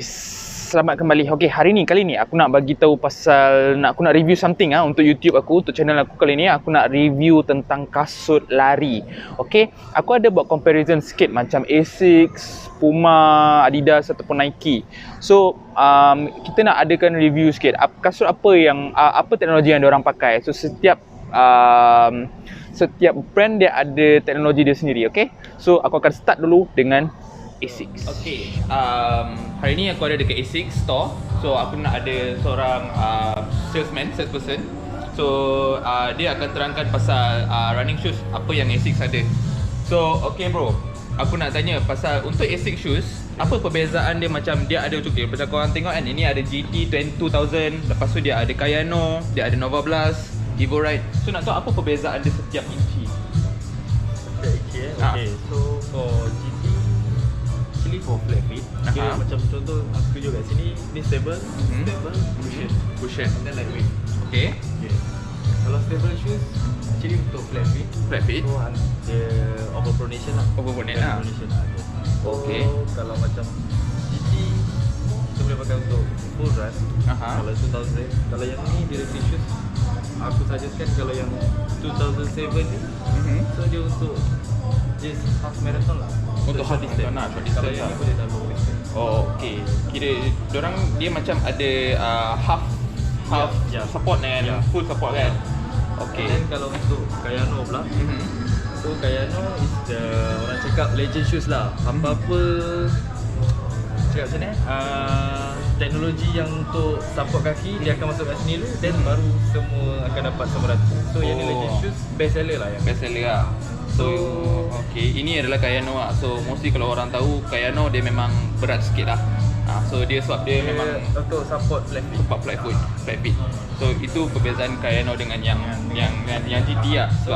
guys, selamat kembali. Okey, kali ni aku nak bagi tahu pasal aku nak review something untuk YouTube aku, untuk channel aku kali ni. Aku nak review tentang kasut lari. Okey, aku ada buat comparison sikit macam Asics, Puma, Adidas ataupun Nike. So, kita nak adakan review sikit. Kasut apa yang apa teknologi yang diorang pakai. So, setiap brand dia ada teknologi dia sendiri. Okey, so aku akan start dulu dengan Asics. Okay, hari ni aku ada dekat Asics store. So aku nak ada seorang salesperson. So dia akan terangkan pasal running shoes, apa yang Asics ada. So okay bro, aku nak tanya pasal untuk Asics shoes, apa perbezaan dia? Macam dia ada macam macam korang tengok kan, ini ada GT 2000, lepas tu dia ada Kayano, dia ada Nova Blast, Evo Ride. So nak tahu apa perbezaan dia setiap inci. Okay, so for GT, actually for flat fit, okay, macam contoh aku tunjuk kat sini, ni stable, cushion, and then lightweight. Okay. Kalau stable shoes, actually untuk flat fit, so dia overpronation lah. Overpronation lah. Okay. So kalau macam GT, kita boleh pakai untuk full run. Kalau 2000, kalau yang ni dia racing shoes, aku suggestkan kalau yang 2007 ni, so dia untuk just half marathon lah. Untuk short distance lah. Kalau yang ni boleh dah long distance. Oh, okay. Kira diorang dia macam ada half support dan full support kan. Okay. And then kalau untuk Kayano pula, so Kayano is the orang cakap legend shoes lah. Apa-apa cakap macam ni, teknologi yang untuk support kaki dia akan masuk kat sini dulu, then baru semua akan dapat sama rata. So yang ni legend shoes, best seller lah yang. Best seller lah. So okay, ini adalah Kayano lah. So mostly kalau orang tahu Kayano dia memang berat sikit lah. So dia sebab dia memang untuk support flat fit. Support flat fit. So itu perbezaan Kayano dengan yang GT lah. So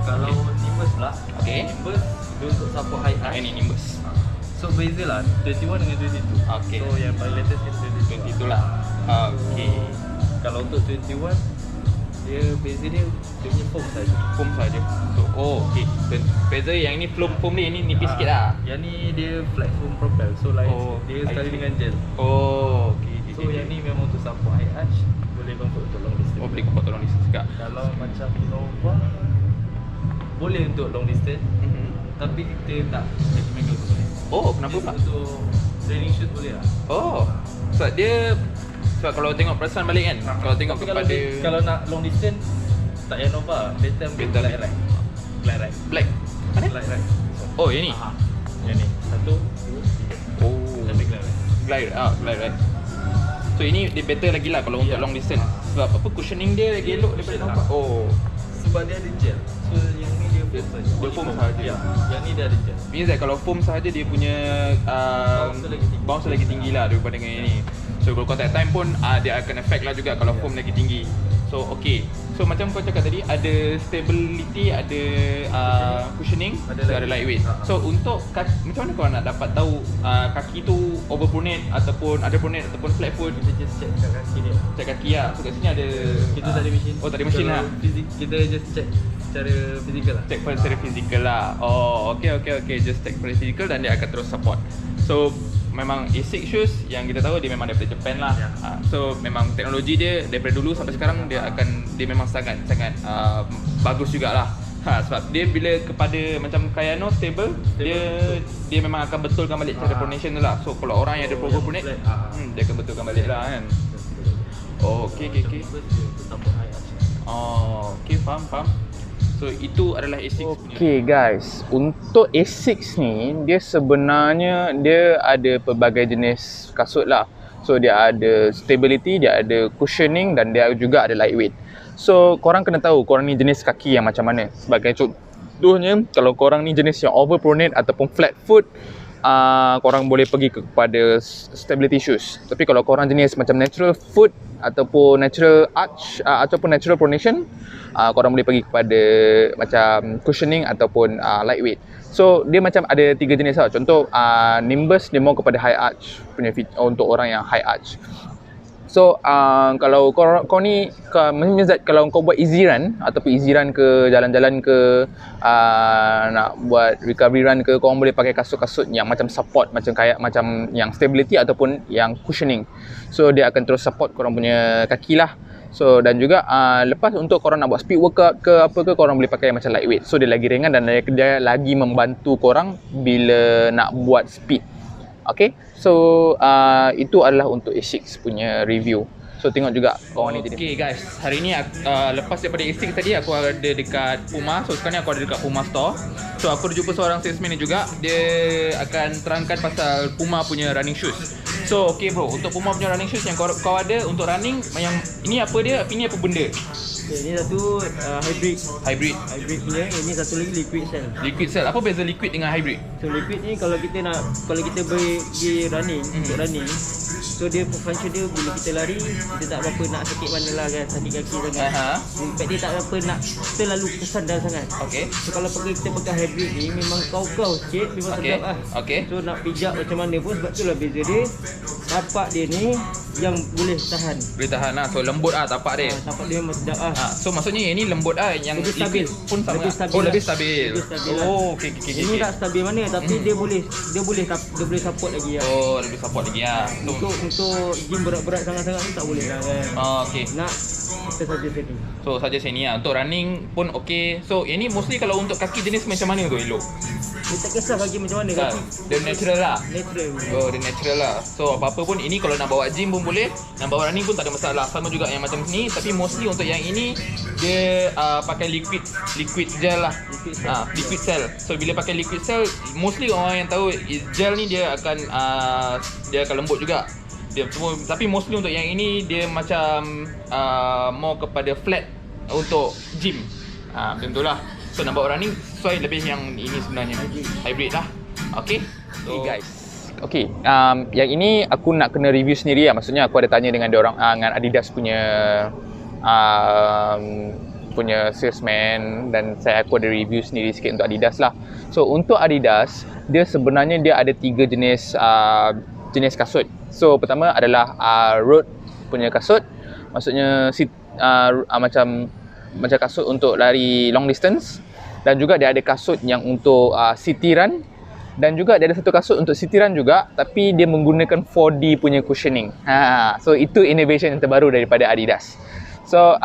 kalau Nimbus pula, Nimbus dia untuk support high arch. Ini Nimbus. So beza lah 21 dengan 22. Okay. So yang paling latest ni 22 lah. Okay. Kalau untuk 21, dia beza dia punya foam saja. So okay. Beza yang ni foam ni nipis sikit lah. Yang ni dia flat foam propel. So lain dia sekali dengan gel. Okay. So yang ni memang untuk support high arch, boleh comfort untuk long distance. Boleh comfort untuk long distance juga. Kalau macam Nova, boleh untuk long distance, tapi kita tak recommend untuk boleh. Kenapa pula? Untuk training shoes boleh lah. Sebab kalau tengok perasan balik kan, kalau tengok kepada kalau nak long distance, tak payah Nova, better Glide Ride. Black. Mana? Glide Ride. Oh, yang ni. Yang ni. 1, 2, 3. Sampai Glide Ride. So ini dia better lagi lah kalau untuk long distance. Sebab apa, cushioning dia lagi elok daripada Nova. Sebab dia ada gel. So yang ni dia foam saja. Dia foam sahaja. Yang ni dia ada gel. Means that kalau foam sahaja dia punya bounce lagi tinggi lah daripada dengan yang ni. So kalau contact time pun dia akan affect lah juga kalau foam lagi tinggi. So okay. So macam kau cakap tadi, ada stability, ada cushioning, ada lightweight. So untuk macam mana kau nak dapat tahu kaki tu overpronate ataupun underpronate ataupun flat foot? Kita just check kat kaki dia. Check kaki lah. So kat sini ada kita tak ada mesin. Tak ada mesin lah. Kita just check secara fizikal lah. Check secara fizikal lah. Okay. Just check secara fizikal dan dia akan terus support. So memang Asics shoes yang kita tahu dia memang daripada Japan lah. So memang teknologi dia daripada dulu sampai sekarang dia memang sangat bagus jugalah. Sebab dia bila kepada macam Kayano stable, dia memang akan betulkan balik cara pronation tu lah. So kalau orang yang ada overpronate, dia akan betulkan balik lah kan. Okay. Faham. So itu adalah Asics. Okay guys, untuk Asics ni dia sebenarnya dia ada pelbagai jenis kasut lah. So dia ada stability, dia ada cushioning dan dia juga ada lightweight. So korang kena tahu korang ni jenis kaki yang macam mana. Sebagai contohnya, kalau korang ni jenis yang overpronate ataupun flat foot, korang boleh pergi kepada stability shoes. Tapi kalau korang jenis macam natural foot ataupun natural arch ataupun natural pronation, korang boleh pergi kepada macam cushioning ataupun lightweight. So dia macam ada 3 jenis lah. Contoh Nimbus dia mau kepada high arch punya fit, untuk orang yang high arch. So kalau kau ni kalau kau buat easy run ataupun easy run ke jalan-jalan ke nak buat recovery run ke, kau boleh pakai kasut-kasut yang macam support, macam kayak macam yang stability ataupun yang cushioning. So dia akan terus support korang punya kaki lah. So dan juga lepas untuk korang nak buat speed workout ke apa ke, korang boleh pakai macam lightweight. So dia lagi ringan dan dia lagi membantu korang bila nak buat speed. Okay, so itu adalah untuk A6 punya review. So tengok juga kawan ni. Okay guys, hari ni lepas daripada A6 tadi aku ada dekat Puma. So sekarang ni aku ada dekat Puma store. So aku ada jumpa seorang salesman ni juga. Dia akan terangkan pasal Puma punya running shoes. So okay bro, untuk Puma punya running shoes yang kau ada untuk running, yang ini apa dia? Ini apa benda? Okay, ini satu hybrid punya, ini satu lagi liquid cell. Liquid cell. Apa beza liquid dengan hybrid? So liquid ni kalau kita pergi running, untuk running, so dia function dia bila kita lari, kita tak apa nak sakit mana lah kan, sakit kaki sangat. Impact dia tak apa nak terlalu kesandar sangat. Okay. So kalau kita pakai hybrid ni memang kau sikit, memang sedap lah. Okay. So nak pijak macam mana pun, sebab tu lah beza dia. Tapak dia ni yang boleh tahan. Boleh tahan lah. So lembut lah tapak dia. Tapak dia memang sedap lah. So maksudnya yang ni lembut lah, yang lebih stabil pun sama. Lebih stabil. Oh, okey. Ini tak stabil mana, tapi dia boleh support lagi lah. Oh, lebih support lagi lah. Untuk gym berat-berat sangat-sangat ni tak boleh lah kan. Okey. Nak kita saja sini. So saja sini lah. Untuk running pun okey. So ini mostly kalau untuk kaki jenis macam mana tu elok? Dia tak kisah kaki macam mana kaki. Dia natural lah. Natural. Oh, dia natural lah. So apa-apa pun ini kalau nak bawa gym pun boleh, nak bawa running pun tak ada masalah. Sama juga yang macam ni, tapi mostly untuk yang ini dia pakai liquid gel lah. Liquid cell. So bila pakai liquid cell, mostly orang yang tahu gel ni dia akan lembut juga. Dia semua, tapi mostly untuk yang ini dia macam more kepada flat untuk gym. Macam tu lah. So nak bawa running sesuai lebih yang ini sebenarnya hybrid lah. Okay. So guys, okay, yang ini aku nak kena review sendiri lah. Maksudnya aku ada tanya dengan diorang, dengan Adidas punya salesman, dan aku ada review sendiri sikit untuk Adidas lah. So untuk Adidas, dia sebenarnya dia ada 3 jenis kasut. So pertama adalah road punya kasut. Maksudnya macam kasut untuk lari long distance, dan juga dia ada kasut yang untuk city run, dan juga dia ada satu kasut untuk city run juga, tapi dia menggunakan 4D punya cushioning. So itu innovation yang terbaru daripada Adidas. So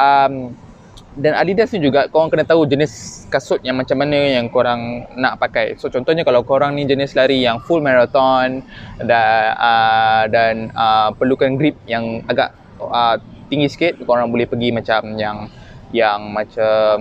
dan Adidas ni juga korang kena tahu jenis kasut yang macam mana yang korang nak pakai. So contohnya kalau korang ni jenis lari yang full marathon dan perlukan grip yang agak tinggi sikit, korang boleh pergi macam yang macam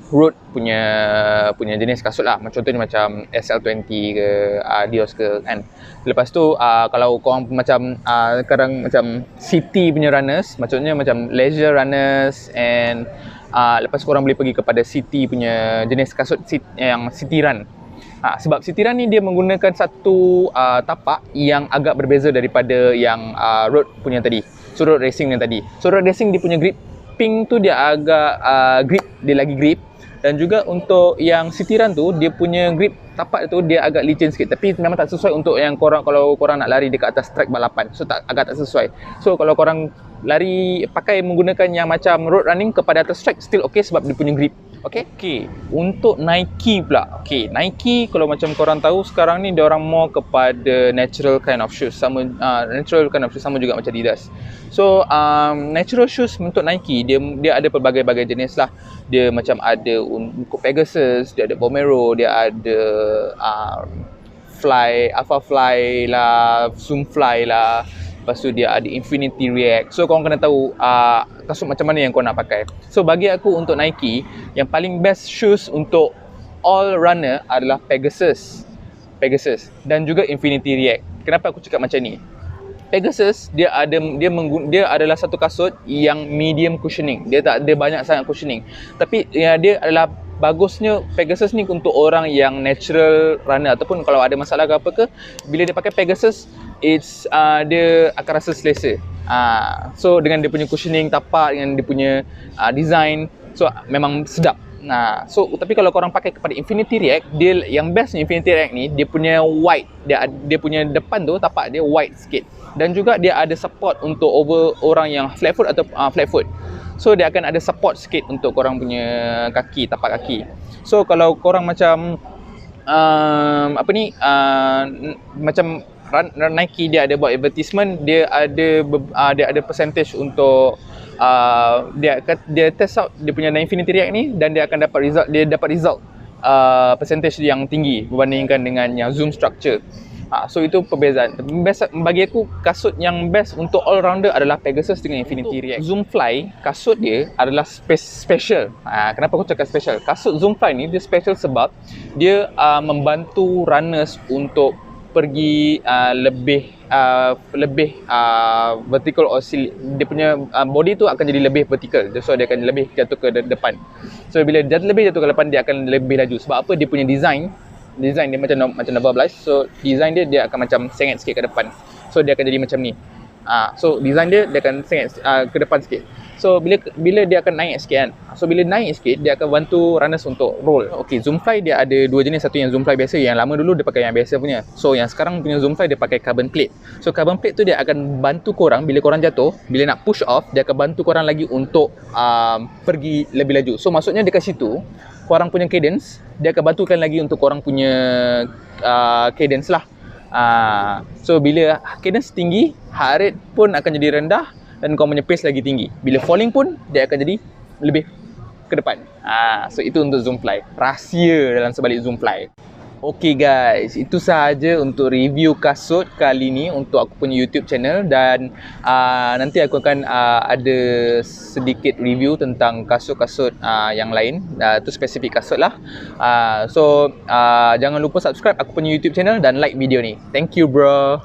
road punya jenis kasut lah. Contohnya macam SL20 ke Adios ke kan. Lepas tu kalau korang macam sekarang macam city punya runners, maksudnya macam leisure runners, and lepas korang boleh pergi kepada city punya jenis kasut yang city run. Sebab city run ni dia menggunakan satu tapak yang agak berbeza daripada yang road punya tadi. So road racing yang tadi. So road racing dia punya grip ping tu dia agak dia lagi grip, dan juga untuk yang city run tu dia punya grip tapak tu dia agak licin sikit, tapi memang tak sesuai untuk yang kalau korang nak lari dekat atas track balapan. So agak tak sesuai. So kalau korang lari pakai menggunakan yang macam road running kepada atas track, still okay sebab dia punya grip. Okay. Untuk Nike pula. Okay, Nike kalau macam korang tahu sekarang ni dia orang more kepada natural kind of shoes. Natural kind of shoes sama juga macam Adidas. So natural shoes untuk Nike dia ada pelbagai-bagai jenis lah. Dia macam ada untuk Pegasus, dia ada Vomero, dia ada Alpha Fly lah, Zoom Fly lah. Lepas tu dia ada Infinity React. So korang kena tahu kasut macam mana yang korang nak pakai. So bagi aku untuk Nike, yang paling best shoes untuk all runner adalah Pegasus dan juga Infinity React. Kenapa aku cakap macam ni? Pegasus dia adalah satu kasut yang medium cushioning. Dia tak ada banyak sangat cushioning. Tapi dia adalah bagusnya Pegasus ni untuk orang yang natural runner, ataupun kalau ada masalah ke apa ke, bila dia pakai Pegasus, dia akan rasa selesa. So dengan dia punya cushioning tapak, dengan dia punya design, so memang sedap. Nah, so tapi kalau korang pakai kepada Infinity React, dia yang bestnya Infinity React ni, dia punya wide, dia punya depan tu tapak dia wide sikit. Dan juga dia ada support untuk orang yang flat foot atau flat foot. So dia akan ada support sikit untuk korang punya kaki, tapak kaki. So kalau korang macam macam Nike dia ada buat advertisement, dia ada percentage untuk dia test out dia punya Infinity React ni, dan dia akan dapat result percentage yang tinggi berbandingkan dengan yang Zoom structure. So itu perbezaan. Best bagi aku, kasut yang best untuk all rounder adalah Pegasus dengan Infinity React. Zoomfly, kasut dia adalah special. Kenapa aku cakap special? Kasut Zoomfly ni dia special sebab dia membantu runners untuk pergi lebih vertical dia punya body tu akan jadi lebih vertical, so dia akan lebih jatuh ke depan. So bila lebih jatuh ke depan, dia akan lebih laju. Sebab apa? Dia punya design dia macam double-blind. So design dia akan macam sengit sikit ke depan, so dia akan jadi macam ni. So design dia akan sengit ke depan sikit. So bila dia akan naik sikit kan, so bila naik sikit dia akan bantu runners untuk roll. Okay, Zoomfly dia ada dua jenis. Satu yang Zoomfly biasa, yang lama dulu dia pakai yang biasa punya. So yang sekarang punya Zoomfly dia pakai carbon plate. So carbon plate tu dia akan bantu korang bila korang jatuh, bila nak push off, dia akan bantu korang lagi untuk pergi lebih laju. So maksudnya dekat situ korang punya cadence, dia akan bantukan lagi untuk korang punya cadence lah. So bila cadence tinggi, heart rate pun akan jadi rendah dan kau punya pace lagi tinggi. Bila falling pun dia akan jadi lebih ke depan. So itu untuk Zoomfly. Rahsia dalam sebalik Zoomfly. Okay guys, itu sahaja untuk review kasut kali ni untuk aku punya YouTube channel, dan nanti aku akan ada sedikit review tentang kasut-kasut yang lain. Itu spesifik kasut lah. So jangan lupa subscribe aku punya YouTube channel dan like video ni. Thank you bro.